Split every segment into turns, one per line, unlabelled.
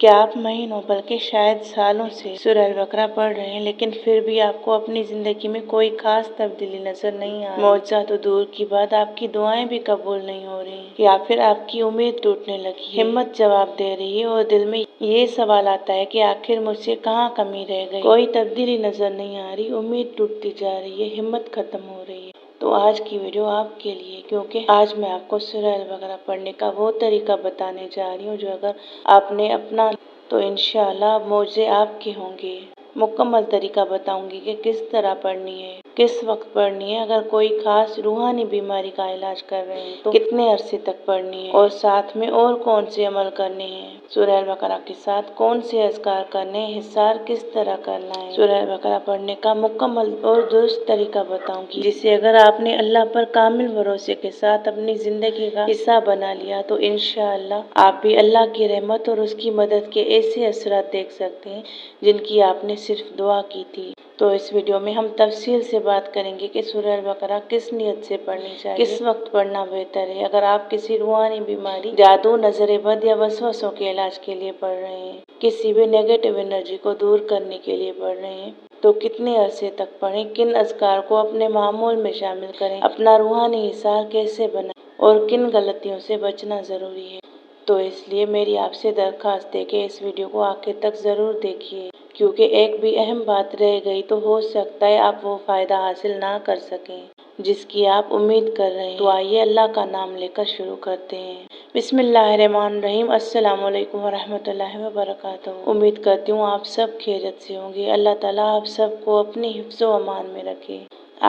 کہ آپ مہینوں بلکہ شاید سالوں سے سورہ البقرہ پڑھ رہے ہیں، لیکن پھر بھی آپ کو اپنی زندگی میں کوئی خاص تبدیلی نظر نہیں آ رہی؟ معجزہ تو دور کی بات، آپ کی دعائیں بھی قبول نہیں ہو رہی، یا پھر آپ کی امید ٹوٹنے لگی ہے، ہمت جواب دے رہی ہے اور دل میں یہ سوال آتا ہے کہ آخر مجھ سے کہاں کمی رہ گئی؟ کوئی تبدیلی نظر نہیں آ رہی، امید ٹوٹتی جا رہی ہے، ہمت ختم ہو رہی ہے۔ تو آج کی ویڈیو آپ کے لیے، کیونکہ آج میں آپ کو سورہ البقرہ پڑھنے کا وہ طریقہ بتانے جا رہی ہوں جو اگر آپ نے اپنا تو انشاءاللہ معجزے آپ کے ہوں گے۔ مکمل طریقہ بتاؤں گی کہ کس طرح پڑھنی ہے، کس وقت پڑھنی ہے، اگر کوئی خاص روحانی بیماری کا علاج کر رہے ہیں تو کتنے عرصے تک پڑھنی ہے، اور ساتھ میں اور کون سے عمل کرنے ہیں، سورہ البقرہ کے ساتھ کون سے اذکار کرنے ہیں، حصار کس طرح کرنا ہے۔ سورہ البقرہ پڑھنے کا مکمل اور درست طریقہ بتاؤں گی، جسے اگر آپ نے اللہ پر کامل بھروسے کے ساتھ اپنی زندگی کا حصہ بنا لیا تو انشاءاللہ آپ بھی اللہ کی رحمت اور اس کی مدد کے ایسے اثرات دیکھ سکتے ہیں جن کی آپ نے صرف دعا کی تھی۔ تو اس ویڈیو میں ہم تفصیل سے بات کریں گے کہ سورہ البقرہ کس نیت سے پڑھنی چاہیے، کس وقت پڑھنا بہتر ہے، اگر آپ کسی روحانی بیماری، جادو، نظر بد یا وسوسوں کے علاج کے لیے پڑھ رہے ہیں، کسی بھی نیگیٹو انرجی کو دور کرنے کے لیے پڑھ رہے ہیں تو کتنے عرصے تک پڑھیں، کن اذکار کو اپنے معمول میں شامل کریں، اپنا روحانی حصار کیسے بنائیں اور کن غلطیوں سے بچنا ضروری ہے۔ تو اس لیے میری آپ سے درخواست ہے کہ اس ویڈیو کو آخر تک ضرور دیکھیے، کیونکہ ایک بھی اہم بات رہ گئی تو ہو سکتا ہے آپ وہ فائدہ حاصل نہ کر سکیں جس کی آپ امید کر رہے ہیں۔ تو آئیے اللہ کا نام لے کر شروع کرتے ہیں۔ بسم اللہ الرحمن الرحیم۔ السلام علیکم ورحمۃ اللہ وبرکاتہ۔ امید کرتی ہوں آپ سب خیریت سے ہوں گے۔ اللہ تعالیٰ آپ سب کو اپنی حفظ و امان میں رکھے،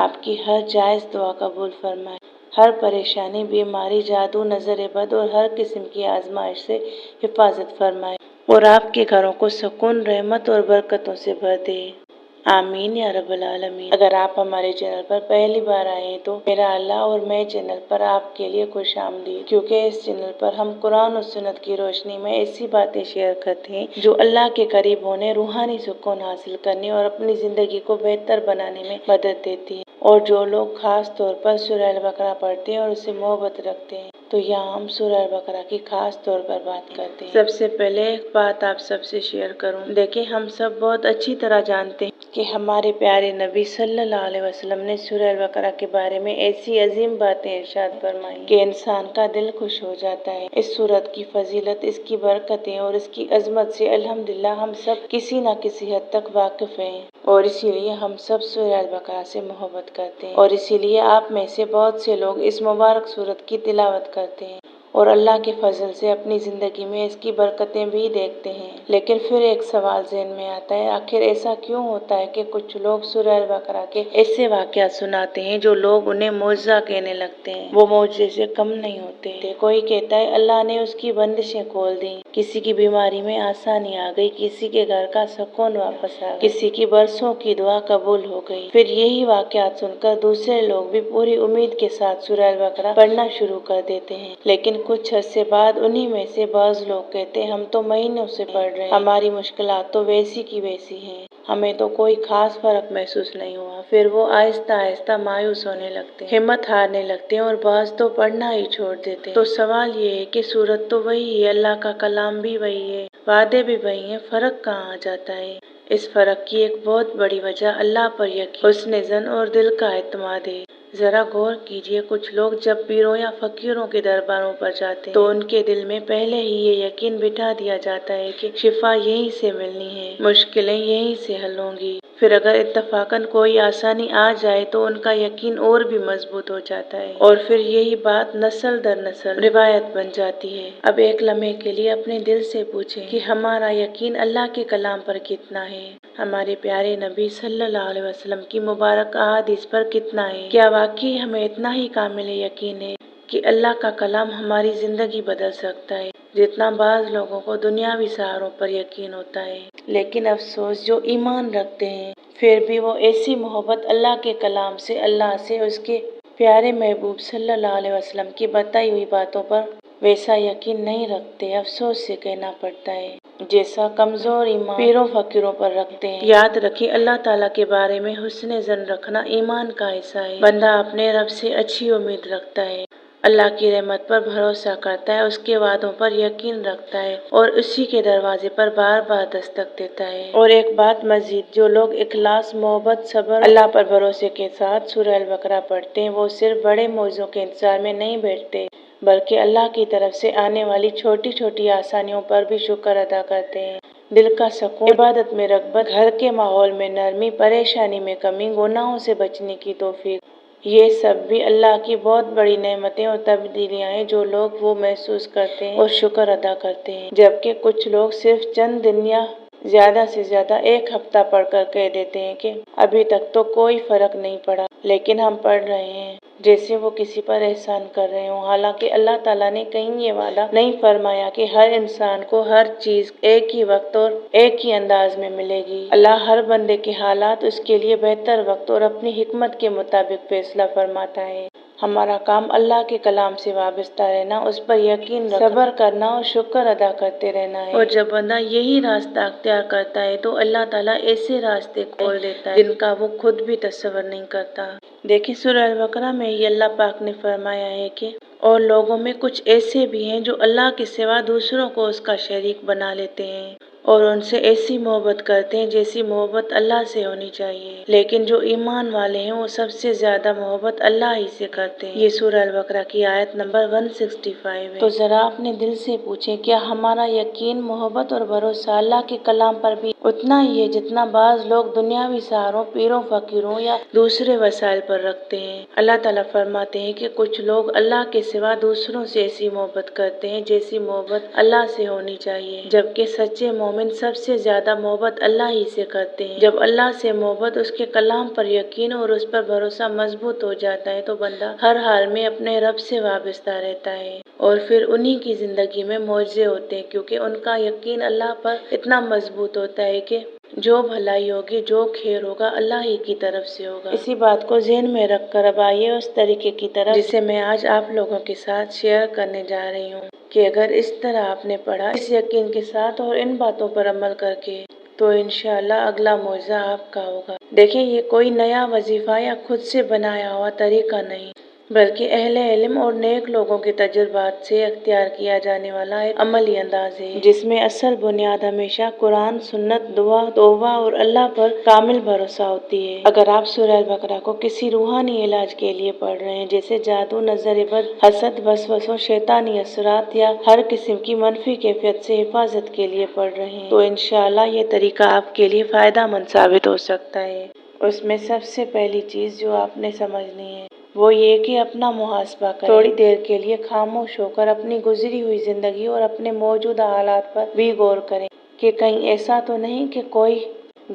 آپ کی ہر جائز دعا قبول فرمائے، ہر پریشانی، بیماری، جادو، نظر بد اور ہر قسم کی آزمائش سے حفاظت فرمائے اور آپ کے گھروں کو سکون، رحمت اور برکتوں سے بھر دے، آمین یا رب العالمین۔ اگر آپ ہمارے چینل پر پہلی بار آئے ہیں تو میرا اللہ اور میں چینل پر آپ کے لیے خوش آمدید، کیونکہ اس چینل پر ہم قرآن و سنت کی روشنی میں ایسی باتیں شیئر کرتے ہیں جو اللہ کے قریب ہونے، روحانی سکون حاصل کرنے اور اپنی زندگی کو بہتر بنانے میں مدد دیتی ہیں۔ اور جو لوگ خاص طور پر سورہ البقرہ پڑھتے ہیں اور اسے محبت رکھتے ہیں تو یہاں ہم سورہ البقرہ کی خاص طور پر بات کرتے ہیں۔ سب سے پہلے ایک بات آپ سب سے شیئر کروں، دیکھیں ہم سب بہت اچھی طرح جانتے ہیں کہ ہمارے پیارے نبی صلی اللہ علیہ وسلم نے سورہ البقرہ کے بارے میں ایسی عظیم باتیں ارشاد فرمائی کہ انسان کا دل خوش ہو جاتا ہے۔ اس سورت کی فضیلت، اس کی برکتیں اور اس کی عظمت سے الحمدللہ ہم سب کسی نہ کسی حد تک واقف ہیں، اور اسی لیے ہم سب سورہ البقرہ سے محبت کرتے ہیں، اور اسی لیے آپ میں سے بہت سے لوگ اس مبارک سورت کی تلاوت کرتے ہیں اور اللہ کے فضل سے اپنی زندگی میں اس کی برکتیں بھی دیکھتے ہیں۔ لیکن پھر ایک سوال ذہن میں آتا ہے، آخر ایسا کیوں ہوتا ہے کہ کچھ لوگ سورہ البقرہ کے ایسے واقعات سناتے ہیں جو لوگ انہیں معجزہ کہنے لگتے ہیں، وہ معجزے سے کم نہیں ہوتے۔ کوئی کہتا ہے اللہ نے اس کی بندشیں کھول دیں، کسی کی بیماری میں آسانی آ گئی، کسی کے گھر کا سکون واپس آ گیا، کسی کی برسوں کی دعا قبول ہو گئی۔ پھر یہی واقعات سن کر دوسرے لوگ بھی پوری امید کے ساتھ سورہ البقرہ پڑھنا شروع کر دیتے ہیں، لیکن کچھ عرصے بعد انہی میں سے بعض لوگ کہتے ہیں ہم تو مہینوں سے پڑھ رہے ہیں، ہماری مشکلات تو ویسی کی ویسی ہیں، ہمیں تو کوئی خاص فرق محسوس نہیں ہوا۔ پھر وہ آہستہ آہستہ مایوس ہونے لگتے ہیں، ہمت ہارنے لگتے ہیں اور بعض تو پڑھنا ہی چھوڑ دیتے ہیں۔ تو سوال یہ ہے کہ سورت تو وہی ہے، اللہ کا کلام بھی وہی ہے، وعدے بھی وہی ہیں، فرق کہاں آ جاتا ہے؟ اس فرق کی ایک بہت بڑی وجہ اللہ پر یقین، حسن ظن اور دل کا اعتماد ہے۔ ذرا غور کیجئے، کچھ لوگ جب پیروں یا فقیروں کے درباروں پر جاتے ہیں تو ان کے دل میں پہلے ہی یہ یقین بٹھا دیا جاتا ہے کہ شفا یہیں سے ملنی ہے، مشکلیں یہیں سے حل ہوں گی۔ پھر اگر اتفاقاً کوئی آسانی آ جائے تو ان کا یقین اور بھی مضبوط ہو جاتا ہے، اور پھر یہی بات نسل در نسل روایت بن جاتی ہے۔ اب ایک لمحے کے لیے اپنے دل سے پوچھیں کہ ہمارا یقین اللہ کے کلام پر کتنا ہے، ہمارے پیارے نبی صلی اللہ علیہ وسلم کی مبارک احادیث پر کتنا ہے؟ کیا واقعی ہمیں اتنا ہی کامل یقین ہے کہ اللہ کا کلام ہماری زندگی بدل سکتا ہے جتنا بعض لوگوں کو دنیاوی سہاروں پر یقین ہوتا ہے؟ لیکن افسوس، جو ایمان رکھتے ہیں پھر بھی وہ ایسی محبت اللہ کے کلام سے، اللہ سے، اس کے پیارے محبوب صلی اللہ علیہ وسلم کی بتائی ہوئی باتوں پر ویسا یقین نہیں رکھتے، افسوس سے کہنا پڑتا ہے، جیسا کمزور ایمان پیروں فقیروں پر رکھتے ہیں۔ یاد رکھیں، اللہ تعالیٰ کے بارے میں حسن ظن رکھنا ایمان کا حصہ ہے۔ بندہ اپنے رب سے اچھی امید رکھتا ہے، اللہ کی رحمت پر بھروسہ کرتا ہے، اس کے وعدوں پر یقین رکھتا ہے اور اسی کے دروازے پر بار بار دستک دیتا ہے۔ اور ایک بات مزید، جو لوگ اخلاص، محبت، صبر، اللہ پر بھروسے کے ساتھ سورہ البقرہ پڑھتے ہیں، وہ صرف بڑے موعظوں کے انتظار میں نہیں بیٹھتے بلکہ اللہ کی طرف سے آنے والی چھوٹی چھوٹی آسانیوں پر بھی شکر ادا کرتے ہیں۔ دل کا سکون، عبادت میں رغبت، گھر کے ماحول میں نرمی، پریشانی میں کمی، گناہوں سے بچنے کی توفیق، یہ سب بھی اللہ کی بہت بڑی نعمتیں اور تبدیلیاں ہیں جو لوگ وہ محسوس کرتے ہیں اور شکر ادا کرتے ہیں۔ جبکہ کچھ لوگ صرف چند دن یا زیادہ سے زیادہ ایک ہفتہ پڑھ کر کہہ دیتے ہیں کہ ابھی تک تو کوئی فرق نہیں پڑا، لیکن ہم پڑھ رہے ہیں جیسے وہ کسی پر احسان کر رہے ہوں۔ حالانکہ اللہ تعالیٰ نے کہیں یہ وعدہ نہیں فرمایا کہ ہر انسان کو ہر چیز ایک ہی وقت اور ایک ہی انداز میں ملے گی۔ اللہ ہر بندے کے حالات، اس کے لیے بہتر وقت اور اپنی حکمت کے مطابق فیصلہ فرماتا ہے۔ ہمارا کام اللہ کے کلام سے وابستہ رہنا، اس پر یقین رکھنا، صبر کرنا اور شکر ادا کرتے رہنا ہے۔ اور جب بندہ یہی راستہ اختیار کرتا ہے تو اللہ تعالیٰ ایسے راستے کھول دیتا ہے جن کا وہ خود بھی تصور نہیں کرتا۔ دیکھیں سورہ البقرہ میں ہی اللہ پاک نے فرمایا ہے کہ اور لوگوں میں کچھ ایسے بھی ہیں جو اللہ کے سوا دوسروں کو اس کا شریک بنا لیتے ہیں اور ان سے ایسی محبت کرتے ہیں جیسی محبت اللہ سے ہونی چاہیے، لیکن جو ایمان والے ہیں وہ سب سے زیادہ محبت اللہ ہی سے کرتے ہیں۔ یہ سورہ البقرہ کی آیت نمبر 165 ہے۔ تو ذرا اپنے دل سے پوچھیں، کیا ہمارا یقین، محبت اور بھروسہ اللہ کے کلام پر بھی اتنا ہی ہے جتنا بعض لوگ دنیاوی سہاروں، پیروں، فقیروں یا دوسرے وسائل پر رکھتے ہیں؟ اللہ تعالیٰ فرماتے ہیں کہ کچھ لوگ اللہ کے سوا دوسروں سے ایسی محبت کرتے ہیں جیسی محبت اللہ سے ہونی چاہیے، جبکہ سچے مومن سب سے زیادہ محبت اللہ ہی سے کرتے ہیں۔ جب اللہ سے محبت، اس کے کلام پر یقین اور اس پر بھروسہ مضبوط ہو جاتا ہے تو بندہ ہر حال میں اپنے رب سے وابستہ رہتا ہے، اور پھر انہی کی زندگی میں معجزے ہوتے ہیں کیونکہ ان کا یقین اللہ پر اتنا مضبوط ہوتا ہے کہ جو بھلائی ہوگی، جو خیر ہوگا، اللہ ہی کی طرف سے ہوگا۔ اسی بات کو ذہن میں رکھ کر اب آئیے اس طریقے کی طرف جسے میں آج آپ لوگوں کے ساتھ شیئر کرنے جا رہی ہوں کہ اگر اس طرح آپ نے پڑھا، اس یقین کے ساتھ اور ان باتوں پر عمل کر کے، تو انشاءاللہ اگلا معجزہ آپ کا ہوگا۔ دیکھیں، یہ کوئی نیا وظیفہ یا خود سے بنایا ہوا طریقہ نہیں، بلکہ اہل علم اور نیک لوگوں کے تجربات سے اختیار کیا جانے والا ایک عملی انداز ہے جس میں اصل بنیاد ہمیشہ قرآن، سنت، دعا، توبہ اور اللہ پر کامل بھروسہ ہوتی ہے۔ اگر آپ سورہ البقرہ کو کسی روحانی علاج کے لیے پڑھ رہے ہیں، جیسے جادو، نظر بد، حسد، وسوسوں، شیطانی اثرات یا ہر قسم کی منفی کیفیت سے حفاظت کے لیے پڑھ رہے ہیں، تو انشاءاللہ یہ طریقہ آپ کے لیے فائدہ مند ثابت ہو سکتا ہے۔ اس میں سب سے پہلی چیز جو آپ نے سمجھنی ہے وہ یہ کہ اپنا محاسبہ کریں۔ تھوڑی دیر کے لیے خاموش ہو کر اپنی گزری ہوئی زندگی اور اپنے موجودہ حالات پر بھی غور کریں کہ کہیں ایسا تو نہیں کہ کوئی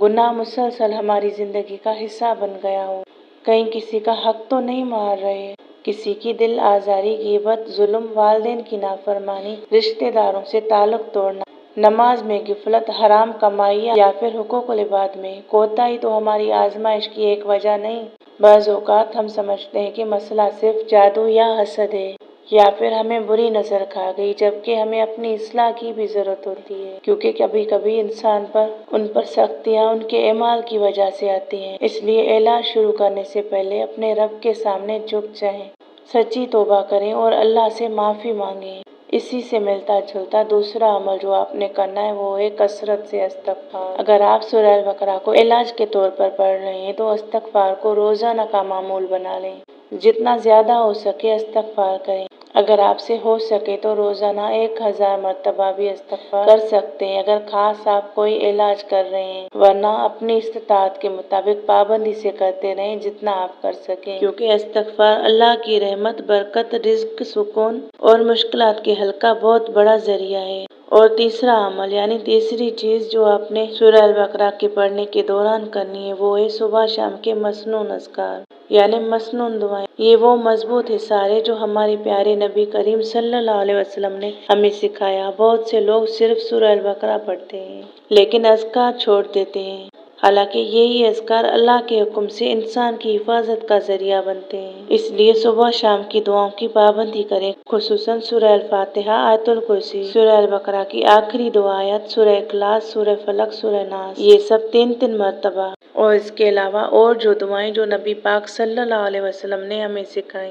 گناہ مسلسل ہماری زندگی کا حصہ بن گیا ہو، کہیں کسی کا حق تو نہیں مار رہے، کسی کی دل آزاری، غیبت، ظلم، والدین کی نافرمانی، رشتہ داروں سے تعلق توڑنا، نماز میں غفلت، حرام کمائی یا پھر حقوق العباد میں کوتاہی تو ہماری آزمائش کی ایک وجہ نہیں۔ بعض اوقات ہم سمجھتے ہیں کہ مسئلہ صرف جادو یا حسد ہے، یا پھر ہمیں بری نظر کھا گئی، جبکہ ہمیں اپنی اصلاح کی بھی ضرورت ہوتی ہے، کیونکہ کبھی کبھی انسان پر ان پر سختیاں ان کے اعمال کی وجہ سے آتی ہیں۔ اس لیے علاج شروع کرنے سے پہلے اپنے رب کے سامنے جھک جائیں، سچی توبہ کریں اور اللہ سے معافی مانگیں۔ اسی سے ملتا جلتا دوسرا عمل جو آپ نے کرنا ہے وہ ہے کثرت سے استغفار۔ اگر آپ سورہ البقرہ کو علاج کے طور پر پڑھ رہے ہیں تو استغفار کو روزانہ کا معمول بنا لیں، جتنا زیادہ ہو سکے استغفار کریں۔ اگر آپ سے ہو سکے تو روزانہ 1000 مرتبہ بھی استغفار کر سکتے ہیں اگر خاص آپ کوئی علاج کر رہے ہیں، ورنہ اپنی استطاعت کے مطابق پابندی سے کرتے رہیں جتنا آپ کر سکیں، کیونکہ استغفار اللہ کی رحمت، برکت، رزق، سکون اور مشکلات کے حل کا بہت بڑا ذریعہ ہے۔ اور تیسرا عمل یعنی تیسری چیز جو آپ نے سورہ البقرہ کے پڑھنے کے دوران کرنی ہے وہ ہے صبح شام کے مسنون اذکار یعنی مسنون دعائیں۔ یہ وہ مضبوط حصار ہے جو ہمارے پیارے نبی کریم صلی اللہ علیہ وسلم نے ہمیں سکھایا۔ بہت سے لوگ صرف سورہ البقرہ پڑھتے ہیں لیکن اذکار چھوڑ دیتے ہیں، حالانکہ یہی اذکار اللہ کے حکم سے انسان کی حفاظت کا ذریعہ بنتے ہیں۔ اس لیے صبح شام کی دعاؤں کی پابندی کریں، خصوصاً سورہ الفاتحہ، آیت الکرسی، سورہ البقرہ کی آخری دو آیات، سورہ اخلاص، سورہ فلق، سورہ ناس، یہ سب 3 مرتبہ، اور اس کے علاوہ اور جو دعائیں جو نبی پاک صلی اللہ علیہ وسلم نے ہمیں سکھائیں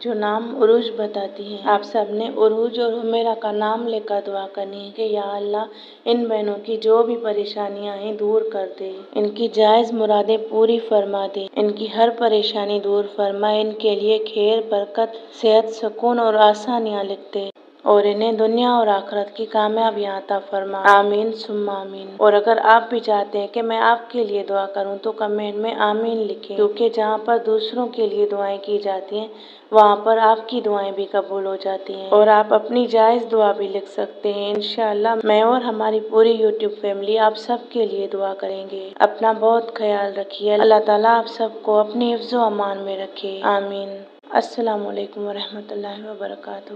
جو نام عروج بتاتی ہیں۔ آپ سب نے عروج اور حمیرہ کا نام لے کر دعا کرنی ہے کہ یا اللہ ان بہنوں کی جو بھی پریشانیاں ہیں دور کر دے، ان کی جائز مرادیں پوری فرما دے، ان کی ہر پریشانی دور فرمائے، ان کے لیے خیر، برکت، صحت، سکون اور آسانیاں لکھ دے اور انہیں دنیا اور آخرت کی کامیابیاں عطا فرما، آمین ثم آمین۔ اور اگر آپ بھی چاہتے ہیں کہ میں آپ کے لیے دعا کروں تو کمنٹ میں آمین لکھیں، کیونکہ جہاں پر دوسروں کے لیے دعائیں کی جاتی ہیں وہاں پر آپ کی دعائیں بھی قبول ہو جاتی ہیں۔ اور آپ اپنی جائز دعا بھی لکھ سکتے ہیں، انشاءاللہ میں اور ہماری پوری یوٹیوب فیملی آپ سب کے لیے دعا کریں گے۔ اپنا بہت خیال رکھیے، اللہ تعالیٰ آپ سب کو اپنی حفظ و امان میں رکھے، آمین۔ السلام علیکم ورحمۃ اللہ وبرکاتہ۔